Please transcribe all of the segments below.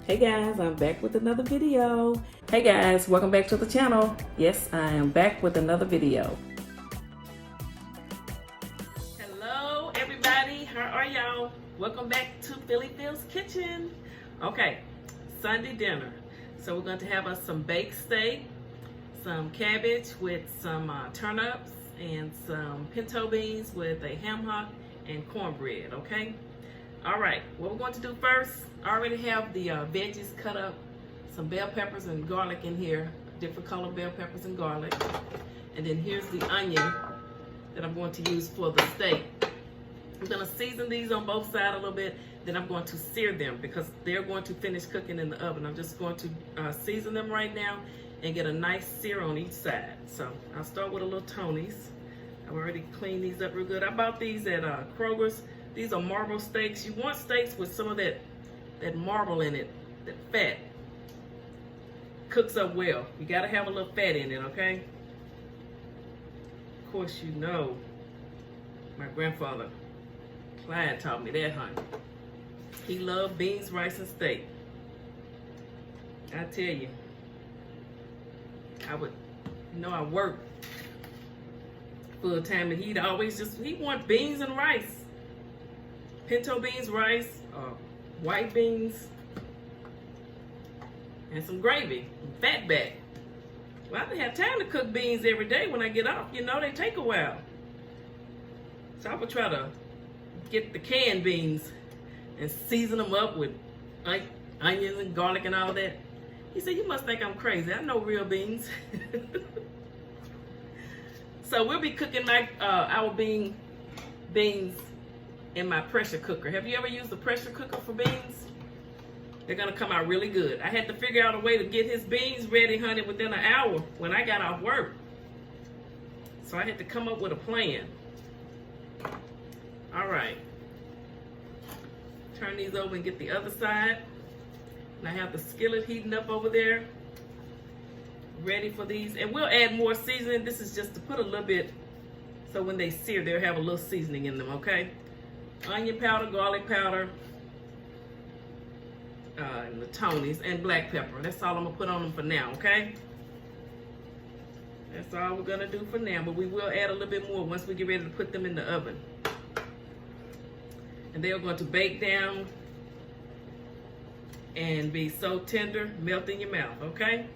Hey guys, I'm back with another video. Hey guys, welcome back to the channel. Yes, I am back with another video. Hello everybody, how are y'all? Welcome back to Philly Phil's Kitchen. Okay, Sunday dinner. So we're going to have us some baked steak, some cabbage with some turnips, and some pinto beans with a ham hock and cornbread, okay? All right, what we're going to do first, I already have the veggies cut up, some bell peppers and garlic in here, different color bell peppers and garlic. And then here's the onion that I'm going to use for the steak. I'm gonna season these on both sides a little bit, then I'm going to sear them because they're going to finish cooking in the oven. I'm just going to season them right now and get a nice sear on each side. So I'll start with a little Tony's. I've already cleaned these up real good. I bought these at Kroger's. These are marble steaks. You want steaks with some of that marble in it, that fat. Cooks up well. You gotta have a little fat in it, okay? Of course, you know, my grandfather, Clyde, taught me that, honey. He loved beans, rice, and steak. I tell you, I worked full time, and he'd always he want beans and rice. Pinto beans, rice, white beans, and some gravy, fat back. Well, I didn't have time to cook beans every day when I get off. You know, they take a while. So I would try to get the canned beans and season them up with onions and garlic and all that. He said, "You must think I'm crazy. I know real beans." So we'll be cooking our beans in my pressure cooker. Have you ever used a pressure cooker for beans? They're gonna come out really good. I had to figure out a way to get his beans ready, honey, within an hour when I got off work. So I had to come up with a plan. All right. Turn these over and get the other side. And I have the skillet heating up over there, ready for these. And we'll add more seasoning. This is just to put a little bit, so when they sear, they'll have a little seasoning in them, okay? Onion powder, garlic powder, and the Tony's, and black pepper. That's all I'm gonna put on them for now, okay? That's all we're gonna do for now, but we will add a little bit more once we get ready to put them in the oven. And they are going to bake down and be so tender, melt in your mouth, okay?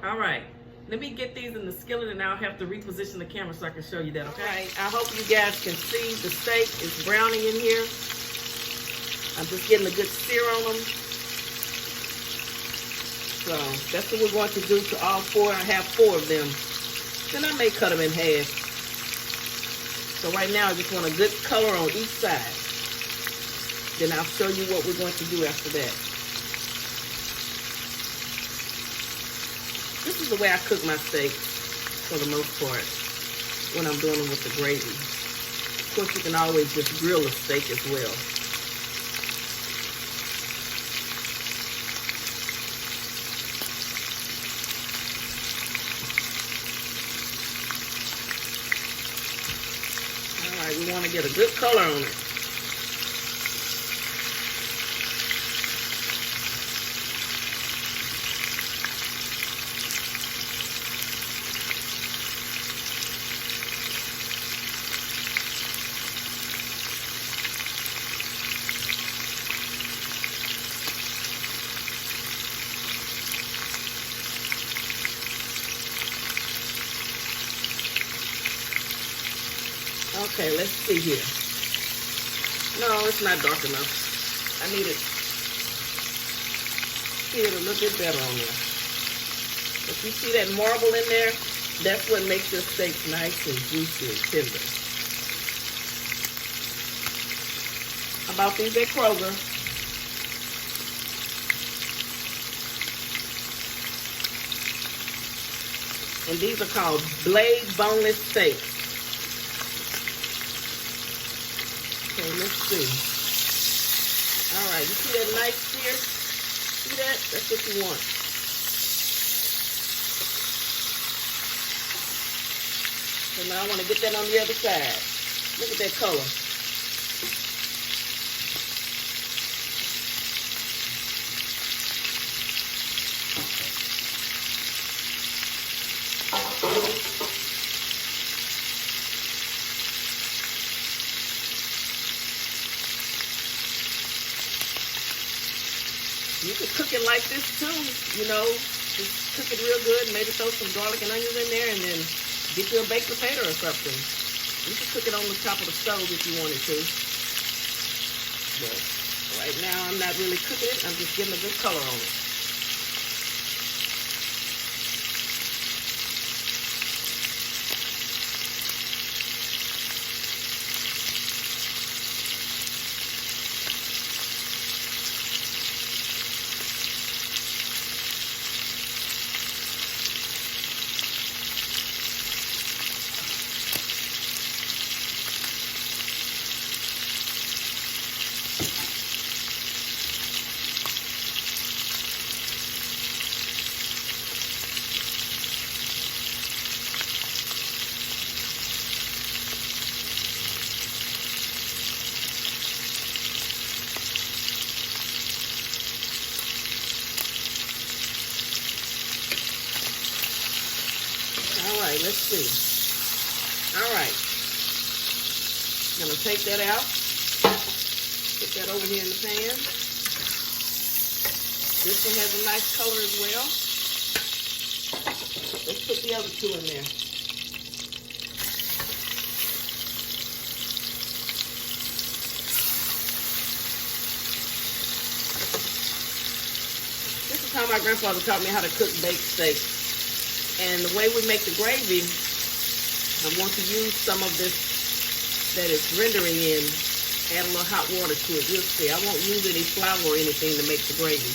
All right. Let me get these in the skillet and I'll have to reposition the camera so I can show you that, okay? All right, I hope you guys can see the steak is browning in here. I'm just getting a good sear on them. So that's what we're going to do to all four. I have 4 of them. Then I may cut them in half. So right now I just want a good color on each side. Then I'll show you what we're going to do after that. This is the way I cook my steak for the most part when I'm doing them with the gravy. Of course, you can always just grill a steak as well. All right, we want to get a good color on it. Okay, let's see here. No, it's not dark enough. I need it seared a little bit better on there. If you see that marble in there, that's what makes your steak nice and juicy and tender. I bought these at Kroger. And these are called blade boneless steaks. Okay, let's see. All right, you see that nice sear? See that? That's what you want. So now I want to get that on the other side. Look at that color. You could cook it like this too, you know. Just cook it real good. Maybe throw some garlic and onions in there and then get you a baked potato or something. You can cook it on the top of the stove if you wanted to. But right now I'm not really cooking it. I'm just getting a good color on it. Alright, let's see. Alright. I'm going to take that out. Put that over here in the pan. This one has a nice color as well. Let's put the other two in there. This is how my grandfather taught me how to cook baked steak. And the way we make the gravy, I want to use some of this that is rendering in, add a little hot water to it. You'll see. I won't use any flour or anything to make the gravy.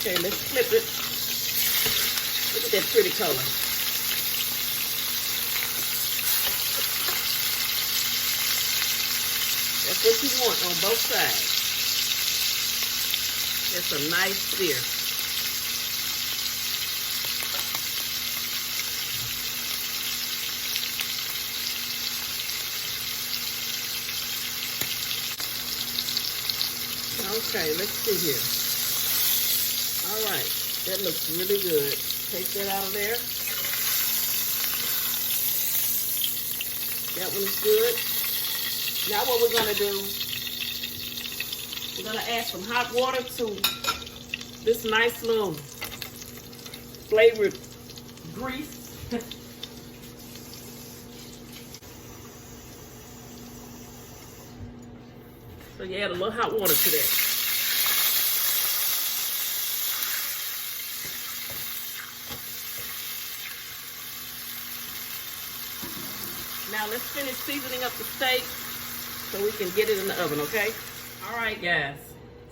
Okay, let's flip it. Look at that pretty color. That's what you want on both sides. That's a nice sear. Okay, let's see here. All right, that looks really good. Take that out of there. That one's good. Now what we're gonna do, we're gonna add some hot water to this nice little flavored grease. So you add a little hot water to that. Now let's finish seasoning up the steak so we can get it in the oven, okay? All right, guys.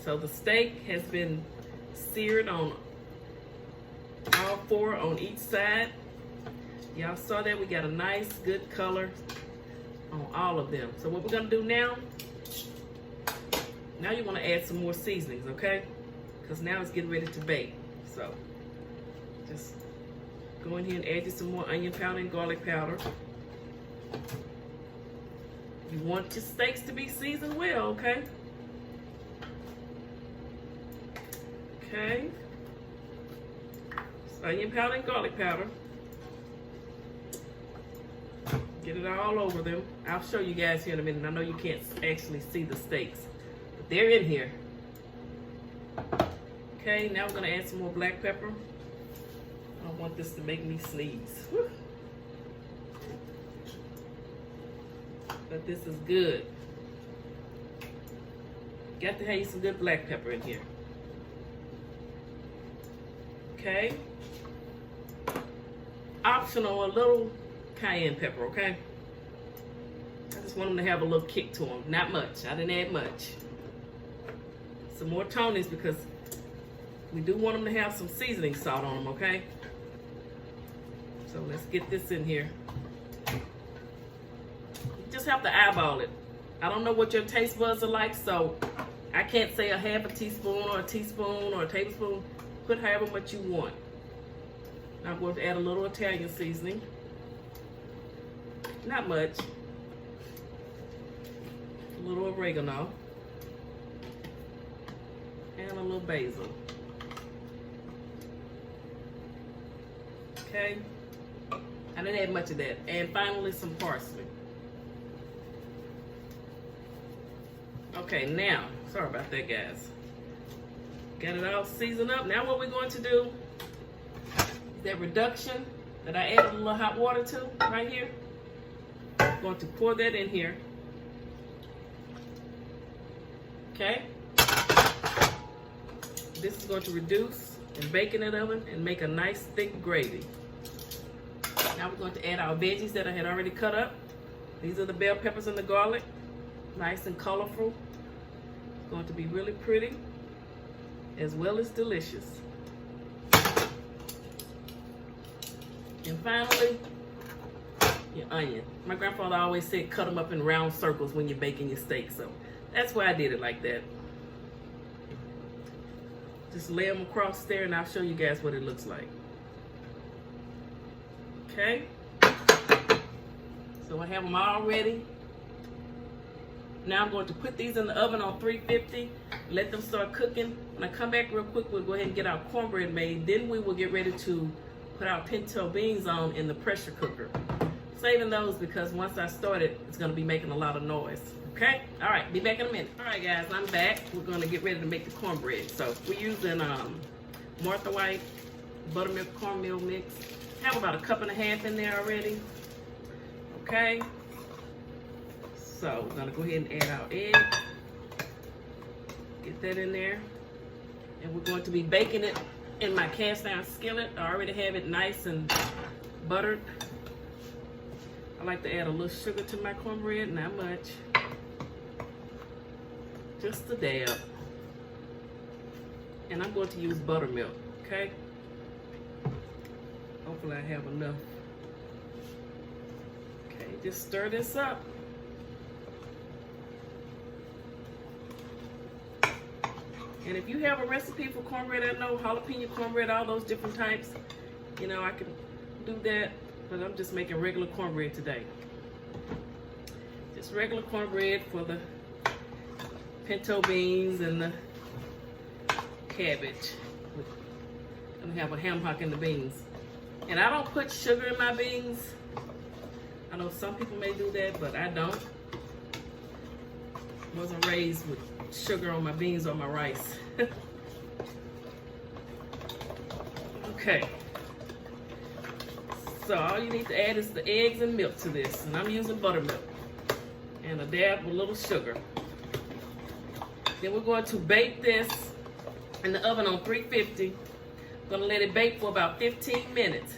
So the steak has been seared on all four on each side. Y'all saw that? We got a nice, good color on all of them. So what we're gonna do now you wanna add some more seasonings, okay? Because now it's getting ready to bake. So just go in here and add you some more onion powder and garlic powder. You want your steaks to be seasoned well, okay? Okay. So onion powder and garlic powder. Get it all over them. I'll show you guys here in a minute. I know you can't actually see the steaks, but they're in here. Okay, now we're gonna add some more black pepper. I don't want this to make me sneeze. Whew. But this is good. Got to have you some good black pepper in here. Okay. Optional, a little cayenne pepper, okay? I just want them to have a little kick to them. Not much. I didn't add much. Some more Tony's because We do want them to have some seasoning salt on them, okay? So let's get this in here. You just have to eyeball it. I don't know what your taste buds are like, so I can't say a half a teaspoon or a teaspoon or a tablespoon. Put however much you want. I'm going to add a little Italian seasoning. Not much. A little oregano. And a little basil. Okay. I didn't add much of that. And finally, some parsley. Okay, now, sorry about that, guys. Got it all seasoned up. Now what we're going to do is that reduction that I added a little hot water to right here. I'm going to pour that in here. Okay. This is going to reduce and bake in that oven and make a nice thick gravy. Now we're going to add our veggies that I had already cut up. These are the bell peppers and the garlic. Nice and colorful. It's going to be really pretty as well as delicious. And finally, your onion. My grandfather always said cut them up in round circles when you're baking your steak, so that's why I did it like that. Just lay them across there and I'll show you guys what it looks like. Okay? So I have them all ready. Now I'm going to put these in the oven on 350, let them start cooking. When I come back real quick, we'll go ahead and get our cornbread made. Then we will get ready to put our pinto beans on in the pressure cooker. Saving those because once I start it, it's gonna be making a lot of noise. Okay? All right, be back in a minute. All right, guys, I'm back. We're gonna get ready to make the cornbread. So we're using Martha White buttermilk cornmeal mix. Have about 1.5 cups in there already. Okay? So we're gonna go ahead and add our egg. Get that in there. And we're going to be baking it in my cast iron skillet. I already have it nice and buttered. I like to add a little sugar to my cornbread, not much. Just a dab. And I'm going to use buttermilk, okay? Hopefully I have enough. Okay, just stir this up. And if you have a recipe for cornbread, I know jalapeno cornbread, all those different types, you know, I can do that, but I'm just making regular cornbread today. Just regular cornbread for the pinto beans and the cabbage. I'm gonna have a ham hock in the beans. And I don't put sugar in my beans. I know some people may do that, but I don't. Wasn't raised with sugar on my beans or my rice. Okay. So all you need to add is the eggs and milk to this. And I'm using buttermilk. And a dab of a little sugar. Then we're going to bake this in the oven on 350. I'm gonna let it bake for about 15 minutes.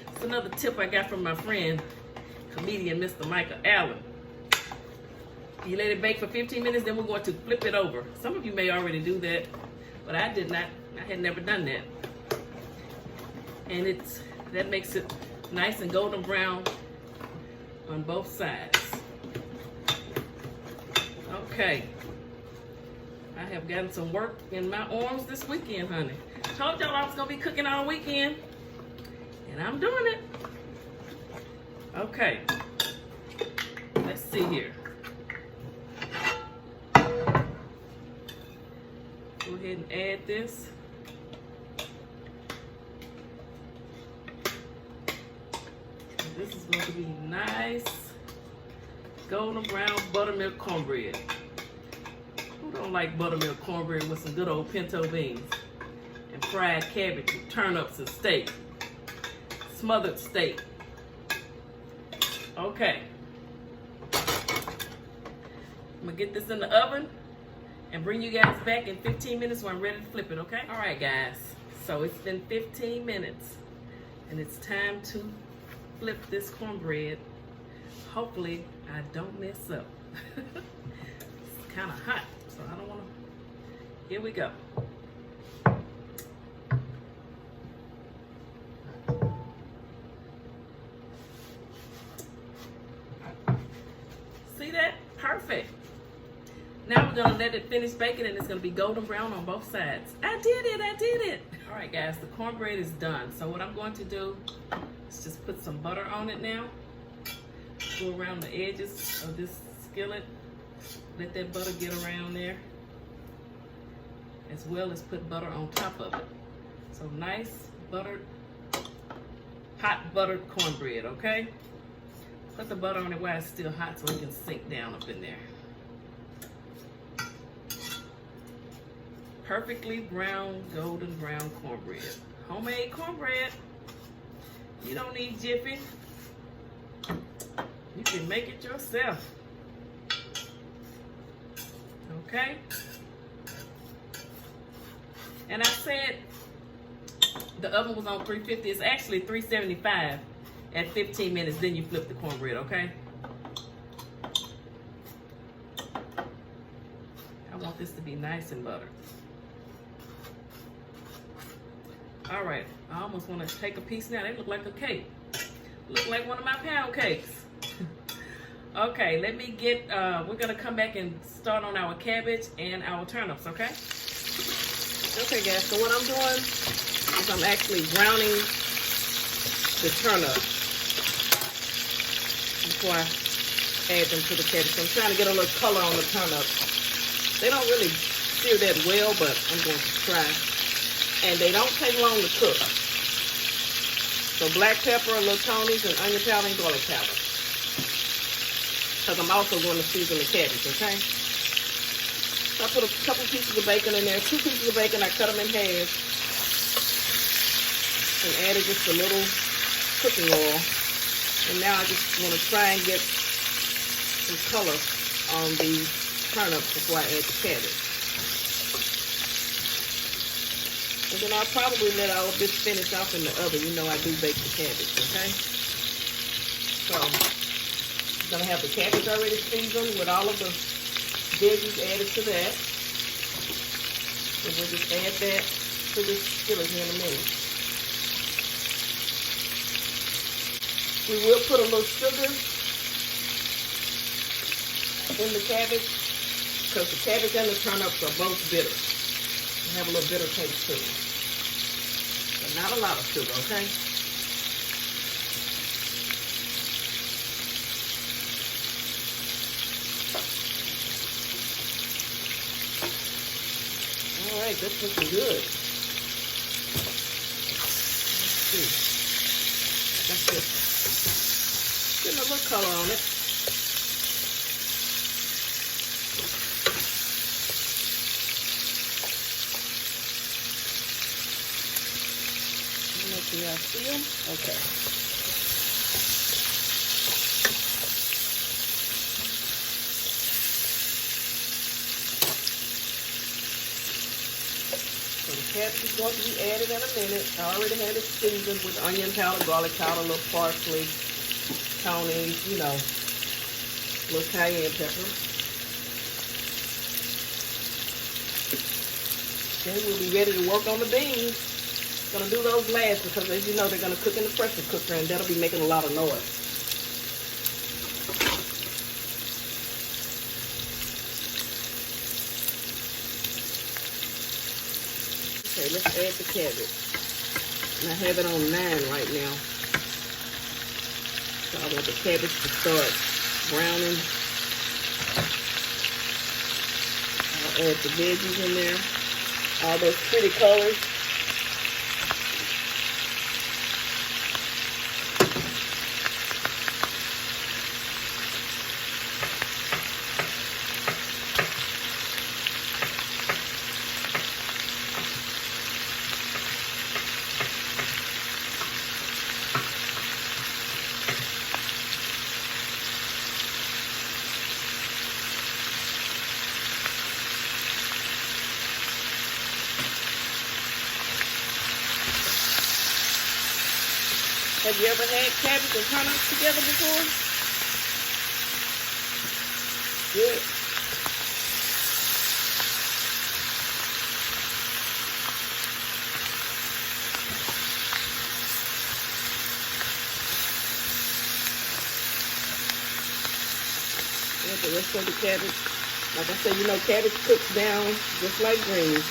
It's another tip I got from my friend, comedian Mr. Michael Allen. You let it bake for 15 minutes, then we're going to flip it over. Some of you may already do that, but I did not. I had never done that. And that makes it nice and golden brown on both sides. Okay. I have gotten some work in my arms this weekend, honey. Told y'all I was gonna be cooking all weekend, and I'm doing it. Okay. Let's see here. Go ahead and add this. This is going to be nice golden brown buttermilk cornbread. Who don't like buttermilk cornbread with some good old pinto beans and fried cabbage and turnips and steak, smothered steak? Okay. I'm gonna get this in the oven and bring you guys back in 15 minutes when I'm ready to flip it, okay? All right, guys. So it's been 15 minutes, and it's time to flip this cornbread. Hopefully, I don't mess up. It's kind of hot, so I don't want to. Here we go. I'm gonna let it finish baking and it's gonna be golden brown on both sides. I did it. All right guys, the cornbread is done. So what I'm going to do is just put some butter on it now. Go around the edges of this skillet. Let that butter get around there. As well as put butter on top of it. So nice buttered, hot buttered cornbread, okay? Put the butter on it while it's still hot so it can sink down up in there. Perfectly brown, golden brown cornbread. Homemade cornbread. You don't need Jiffy. You can make it yourself. Okay? And I said the oven was on 350. It's actually 375 at 15 minutes. Then you flip the cornbread, okay? I want this to be nice and buttered. All right, I almost want to take a piece now. They look like a cake. Look like one of my pound cakes. Okay, let me get, we're gonna come back and start on our cabbage and our turnips, okay? Okay guys, so what I'm doing is I'm actually browning the turnips before I add them to the cabbage. So I'm trying to get a little color on the turnips. They don't really sear that well, but I'm going to try. And they don't take long to cook. So black pepper, little Tony's, and onion powder and garlic powder. Because I'm also going to season the cabbage, okay? So I put a couple pieces of bacon in there. 2 pieces of bacon, I cut them in half. And added just a little cooking oil. And now I just want to try and get some color on the turnips before I add the cabbage. And then I'll probably let all of this finish off in the oven. You know I do bake the cabbage, okay? So, I'm going to have the cabbage already seasoned with all of the veggies added to that. And we'll just add that to this skillet here in a minute. We will put a little sugar in the cabbage because the cabbage and the turnips are both bitter. They have a little bitter taste to them. But not a lot of sugar, okay? All right, that's looking good. Let's see. That's it. Getting a little color on it. Let's see how I feel. Okay. So the cabbage is going to be added in a minute. I already had it seasoned with onion powder, garlic powder, a little parsley, Tony's, you know, a little cayenne pepper. Then we'll be ready to work on the beans. Gonna do those last because, as you know, they're gonna cook in the pressure cooker and that'll be making a lot of noise. Okay, let's add the cabbage. And I have it on 9 right now. So I want the cabbage to start browning. I'll add the veggies in there. All those pretty colors. Have you ever had cabbage and turnips together before? Good. Add the rest of the cabbage. Like I said, you know, cabbage cooks down just like greens.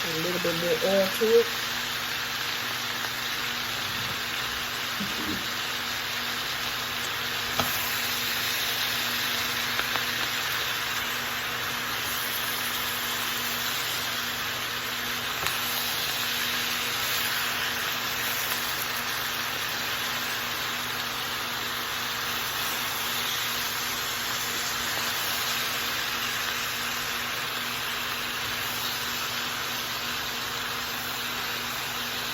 A little bit more oil to it.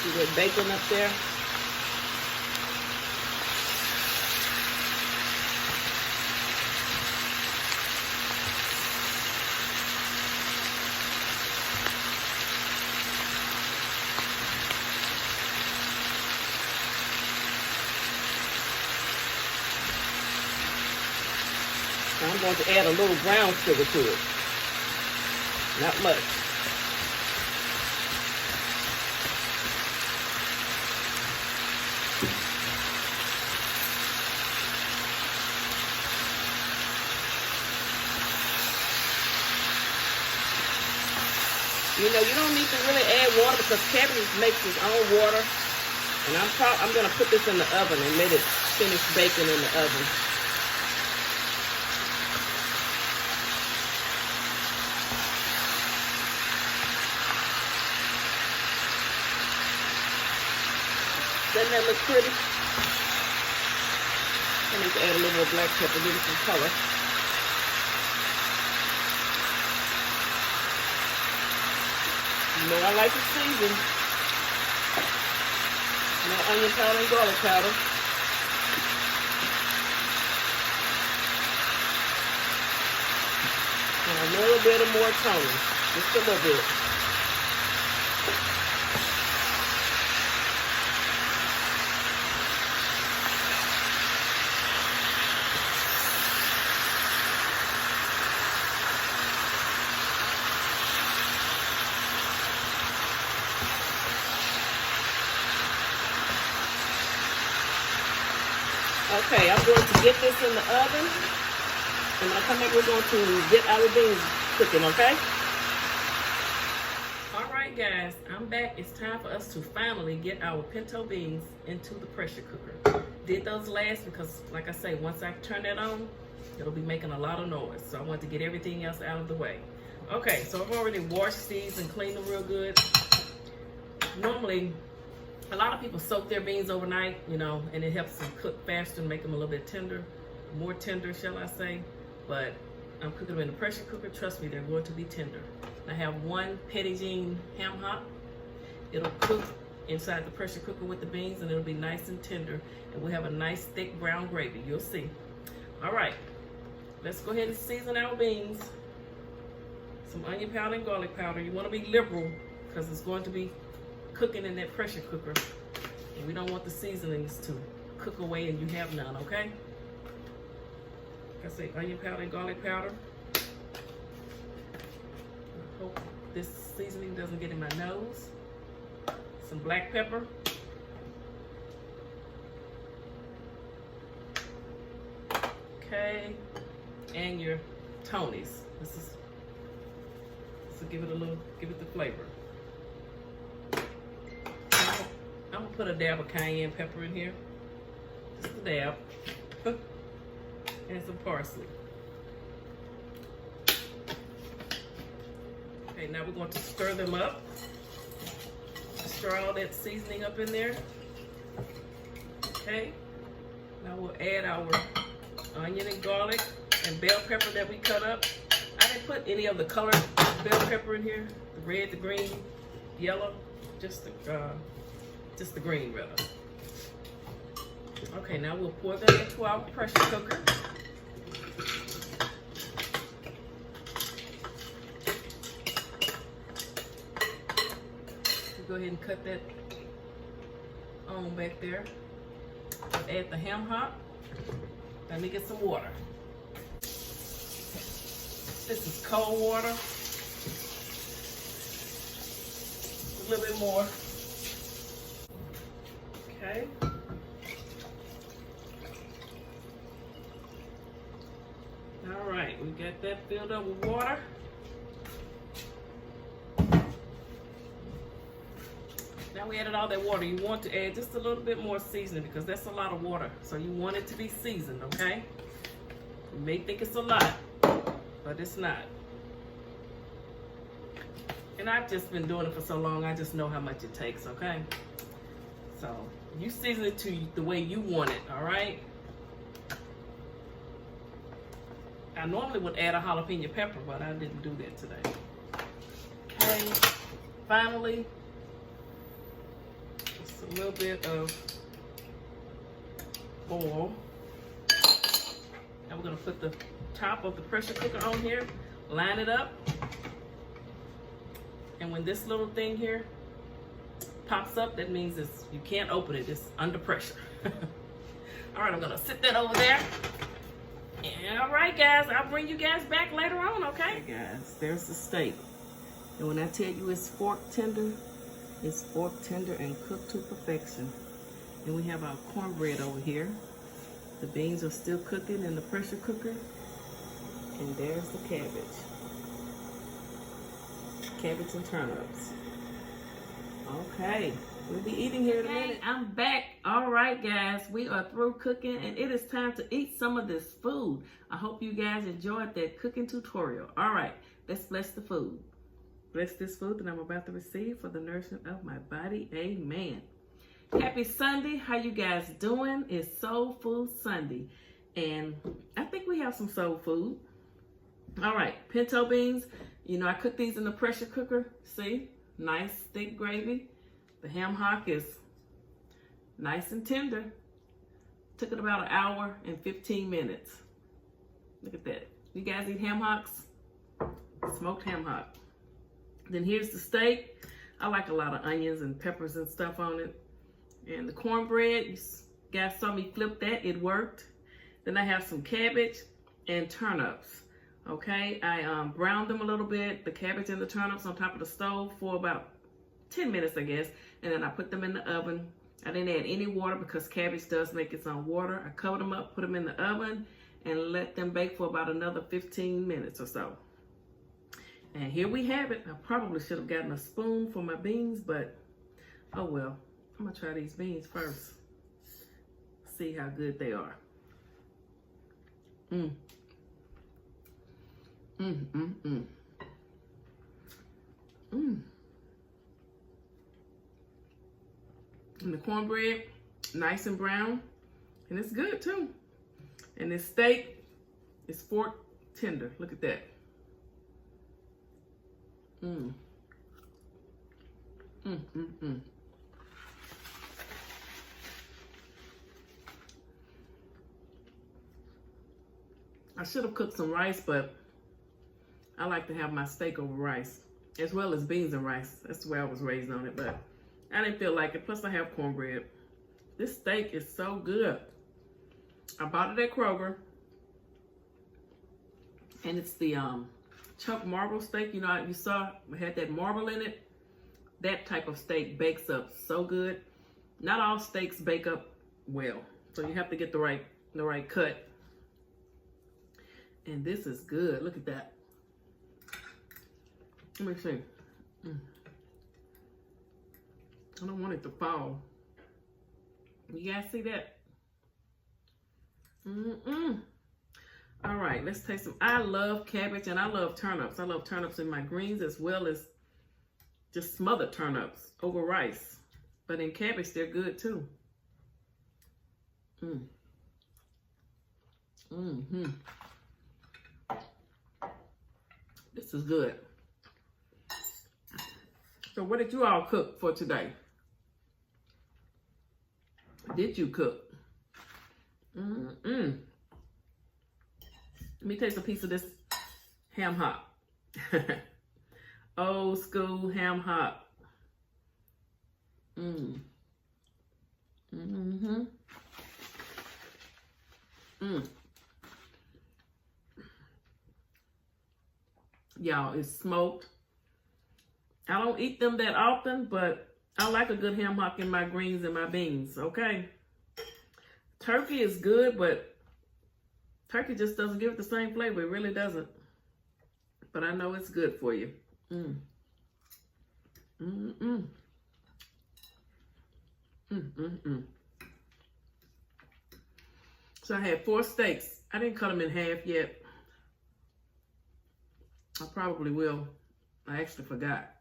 See that bacon up there? Now I'm going to add a little brown sugar to it. Not much. You know, you don't need to really add water because cabbage makes its own water. And I'm going to put this in the oven and let it finish baking in the oven. Doesn't that look pretty? I need to add a little more black pepper, give it some color. You know I like to season. No onion powder and garlic powder. And a little bit of more Tony. Just a little bit. Okay, I'm going to get this in the oven, and when I come back, we're going to get our beans cooking, okay? All right, guys, I'm back. It's time for us to finally get our pinto beans into the pressure cooker. Did those last because, like I say, once I turn that on, it'll be making a lot of noise, so I want to get everything else out of the way. Okay, so I've already washed these and cleaned them real good. Normally, a lot of people soak their beans overnight, you know, and it helps them cook faster and make them a little bit tender, more tender, shall I say. But I'm cooking them in the pressure cooker. Trust me, they're going to be tender. I have one Pettigene ham hock. It'll cook inside the pressure cooker with the beans, and it'll be nice and tender. And we'll have a nice thick brown gravy. You'll see. All right, let's go ahead and season our beans. Some onion powder and garlic powder. You want to be liberal because it's going to be cooking in that pressure cooker, and we don't want the seasonings to cook away and you have none, okay? Like I say, onion powder and garlic powder. I hope this seasoning doesn't get in my nose. Some black pepper. Okay, and your Tonys. This will give it the flavor. I'm gonna put a dab of cayenne pepper in here, just a dab, and some parsley. Okay, now we're going to stir them up. Stir all that seasoning up in there. Okay, now we'll add our onion and garlic and bell pepper that we cut up. I didn't put any of the colored bell pepper in here, the red, the green, yellow, just the green rather. Okay, now we'll pour that into our pressure cooker. We'll go ahead and cut that on back there. Add the ham hock. Let me get some water. This is cold water. A little bit more. Okay. All right, we got that filled up with water. Now we added all that water. You want to add just a little bit more seasoning because that's a lot of water. So you want it to be seasoned, okay? You may think it's a lot, but it's not. And I've just been doing it for so long, I just know how much it takes, okay? So you season it to the way you want it, all right? I normally would add a jalapeno pepper, but I didn't do that today. Okay, finally, just a little bit of oil. Now we're gonna put the top of the pressure cooker on here, line it up, and when this little thing here pops up, that means you can't open it, it's under pressure. All right, I'm gonna sit that over there. All right, guys, I'll bring you guys back later on, okay? Hey guys, there's the steak. And when I tell you it's fork tender, it's fork tender and cooked to perfection. And we have our cornbread over here. The beans are still cooking in the pressure cooker. And there's the cabbage. Cabbage and turnips. Okay, we'll be eating here in a minute. I'm back. All right, guys, we are through cooking and it is time to eat some of this food. I hope you guys enjoyed that cooking tutorial. All right, let's bless the food. Bless this food that I'm about to receive for the nourishment of my body. Amen. Happy Sunday. How you guys doing? It's Soul Food Sunday. And I think we have some soul food. All right, pinto beans. You know, I cook these in the pressure cooker. See? Nice thick gravy. The ham hock is nice and tender. Took it about 1 hour and 15 minutes. Look at that. You guys eat ham hocks? Smoked ham hock. Then here's the steak. I like a lot of onions and peppers and stuff on it. And the cornbread, you guys saw me flip that, it worked. Then I have some cabbage and turnips. Okay, I browned them a little bit, the cabbage and the turnips on top of the stove for about 10 minutes, I guess. And then I put them in the oven. I didn't add any water because cabbage does make its own water. I covered them up, put them in the oven, and let them bake for about another 15 minutes or so. And here we have it. I probably should have gotten a spoon for my beans, but oh well. I'm gonna try these beans first. See how good they are. And the cornbread, nice and brown, and it's good too. And this steak is fork tender. Look at that. I should have cooked some rice, but I like to have my steak over rice, as well as beans and rice. That's the way I was raised on it, but I didn't feel like it. Plus, I have cornbread. This steak is so good. I bought it at Kroger, and it's the chuck marble steak. You know, you saw it had that marble in it. That type of steak bakes up so good. Not all steaks bake up well, so you have to get the right cut. And this is good. Look at that. Let me see. I don't want it to fall. You guys see that? All right, let's taste some. I love cabbage and I love turnips. I love turnips in my greens as well as just smothered turnips over rice. But in cabbage, they're good too. This is good. So what did you all cook for today? Did you cook? Let me taste a piece of this ham hock. Old school ham hock. Y'all, it's smoked. I don't eat them that often, but I like a good ham hock in my greens and my beans, okay? Turkey is good, but turkey just doesn't give it the same flavor. It really doesn't. But I know it's good for you. So I had 4 steaks. I didn't cut them in half yet. I probably will. I actually forgot.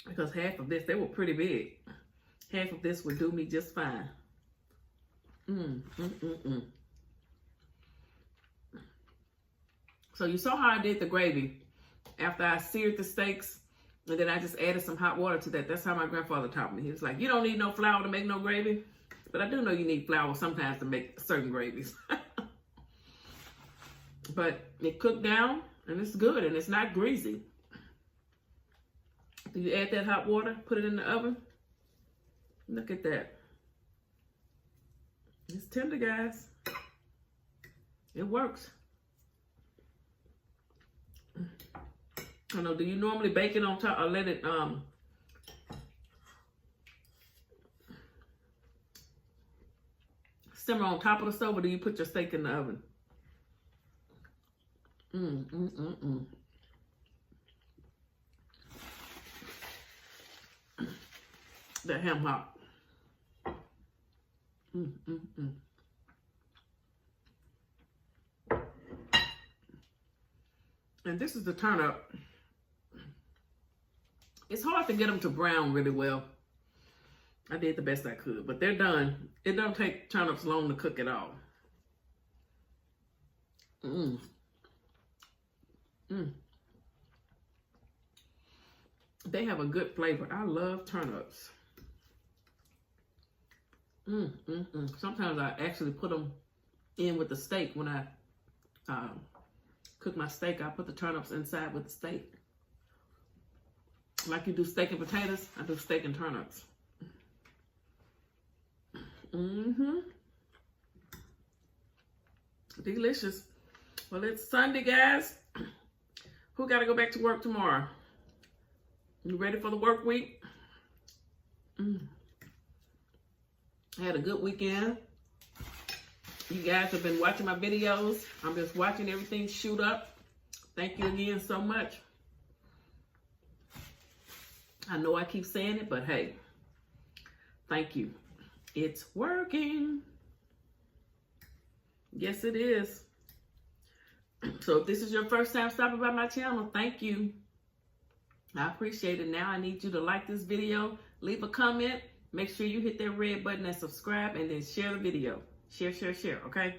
Because half of this, they were pretty big. Half of this would do me just fine. So you saw how I did the gravy. After I seared the steaks, and then I just added some hot water to that. That's how my grandfather taught me. He was like, you don't need no flour to make no gravy. But I do know you need flour sometimes to make certain gravies. But it cooked down, and it's good, and it's not greasy. You add that hot water, put it in the oven. Look at that. It's tender, guys. It works. I don't know, do you normally bake it on top or let it simmer on top of the stove, or do you put your steak in the oven? That ham hock. And this is the turnip. It's hard to get them to brown really well. I did the best I could, but they're done. It don't take turnips long to cook at all. They have a good flavor. I love turnips. Sometimes I actually put them in with the steak. When I cook my steak, I put the turnips inside with the steak. Like you do steak and potatoes, I do steak and turnips. Delicious. Well, it's Sunday, guys. Who got to go back to work tomorrow? You ready for the work week? I had a good weekend. You guys have been watching my videos. I'm just watching everything shoot up. Thank you again so much. I know I keep saying it, but hey, thank you. It's working. Yes, it is. So if this is your first time stopping by my channel, thank you. I appreciate it. Now I need you to like this video, leave a comment, make sure you hit that red button and subscribe, and then share the video. Share, okay?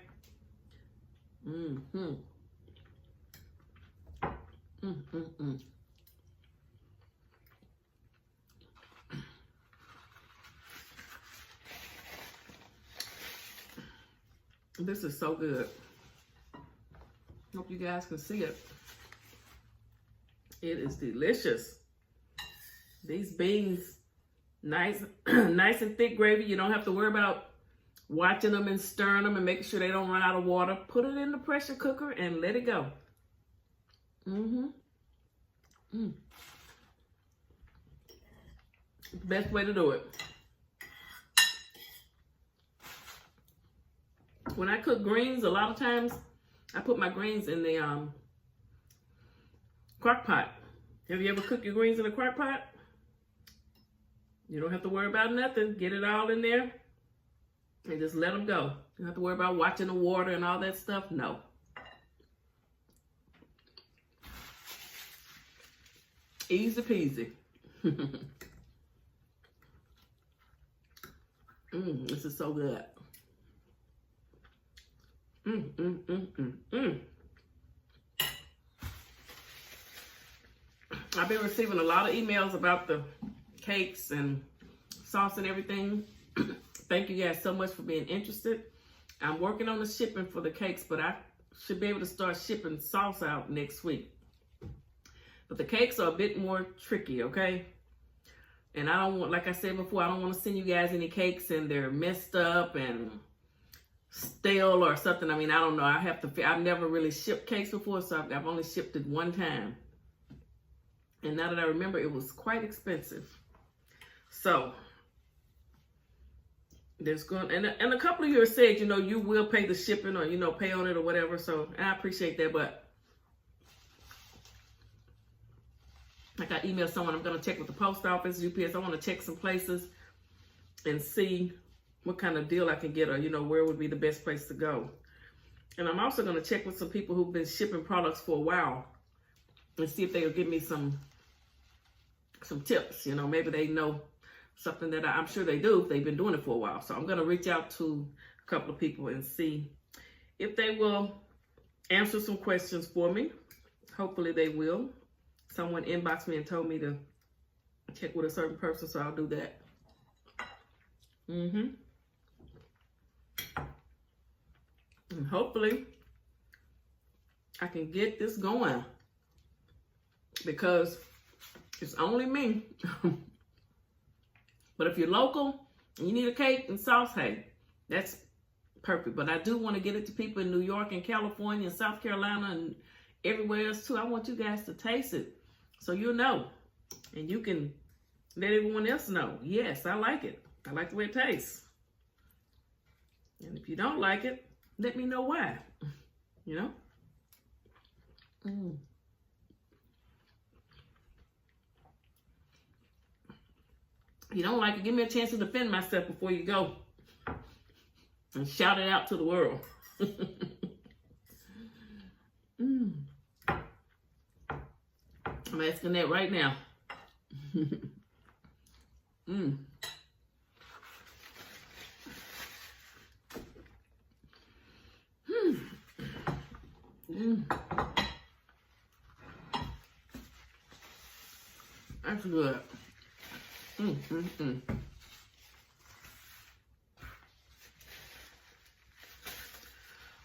This is so good. Hope you guys can see it. It is delicious. These beans, nice and thick gravy. You don't have to worry about watching them and stirring them and making sure they don't run out of water. Put it in the pressure cooker and let it go. Best way to do it. When I cook greens, a lot of times I put my greens in the crock pot. Have you ever cooked your greens in a crock pot? You don't have to worry about nothing. Get it all in there and just let them go. You don't have to worry about watching the water and all that stuff. No. Easy peasy. This is so good. I've been receiving a lot of emails about the cakes and sauce and everything. Thank you guys so much for being interested. I'm working on the shipping for the cakes, but I should be able to start shipping sauce out next week. But the cakes are a bit more tricky, okay? And I don't want, like I said before, I don't want to send you guys any cakes and they're messed up and stale or something. I mean, I don't know. I've never really shipped cakes before, so I've only shipped it one time. And now that I remember, it was quite expensive. So there's going, and a couple of you said, you know, you will pay the shipping or, you know, pay on it or whatever. So I appreciate that. But like I emailed someone, I'm going to check with the post office, UPS. I want to check some places and see what kind of deal I can get, or, you know, where would be the best place to go. And I'm also going to check with some people who've been shipping products for a while and see if they'll give me some tips. You know, maybe they know something that I'm sure they do if they've been doing it for a while. So I'm going to reach out to a couple of people and see if they will answer some questions for me. Hopefully they will. Someone inboxed me and told me to check with a certain person, so I'll do that. And hopefully I can get this going, because it's only me. But if you're local and you need a cake and sauce, hey, that's perfect. But I do want to get it to people in New York and California and South Carolina and everywhere else too. I want you guys to taste it so you'll know. And you can let everyone else know. Yes, I like it. I like the way it tastes. And if you don't like it, let me know why. You know? If you don't like it, give me a chance to defend myself before you go and shout it out to the world. I'm asking that right now. That's good.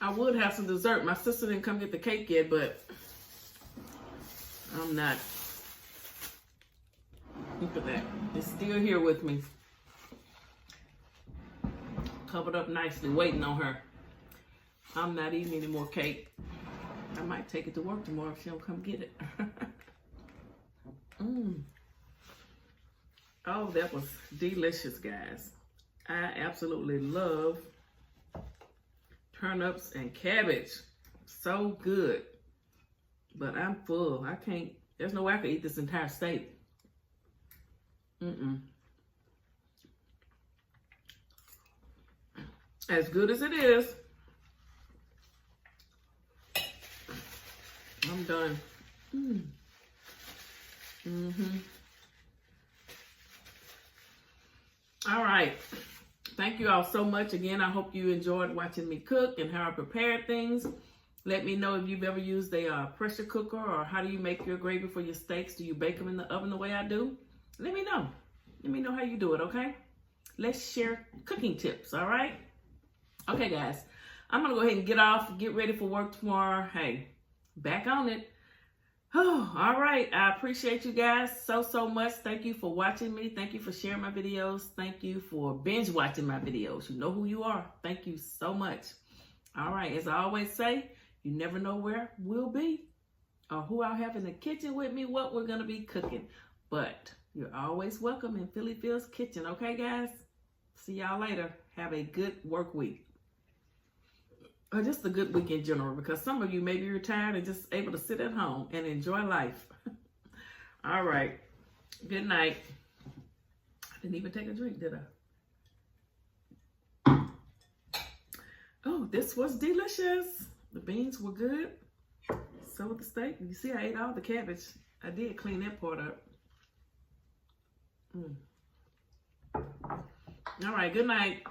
I would have some dessert. My sister didn't come get the cake yet, but I'm not. Look at that. It's still here with me. Covered up nicely, waiting on her. I'm not eating any more cake. I might take it to work tomorrow if she don't come get it. Oh, that was delicious, guys. I absolutely love turnips and cabbage. So good. But I'm full. I can't, there's no way I could eat this entire steak. As good as it is, I'm done. All right. Thank you all so much. Again, I hope you enjoyed watching me cook and how I prepared things. Let me know if you've ever used a pressure cooker, or how do you make your gravy for your steaks? Do you bake them in the oven the way I do? Let me know. Let me know how you do it, okay? Let's share cooking tips, all right? Okay, guys. I'm going to go ahead and get off, get ready for work tomorrow. Hey, back on it. Oh, all right. I appreciate you guys so much. Thank you for watching me. Thank you for sharing my videos. Thank you for binge watching my videos. You know who you are. Thank you so much. All right. As I always say, you never know where we'll be or who I'll have in the kitchen with me, what we're going to be cooking. But you're always welcome in Philly Phil's kitchen. Okay, guys? See y'all later. Have a good work week. Or just a good week in general, because some of you may be retired and just able to sit at home and enjoy life. All right. Good night. I didn't even take a drink, did I? Oh, this was delicious. The beans were good. So with the steak. You see, I ate all the cabbage. I did clean that part up. All right. Good night.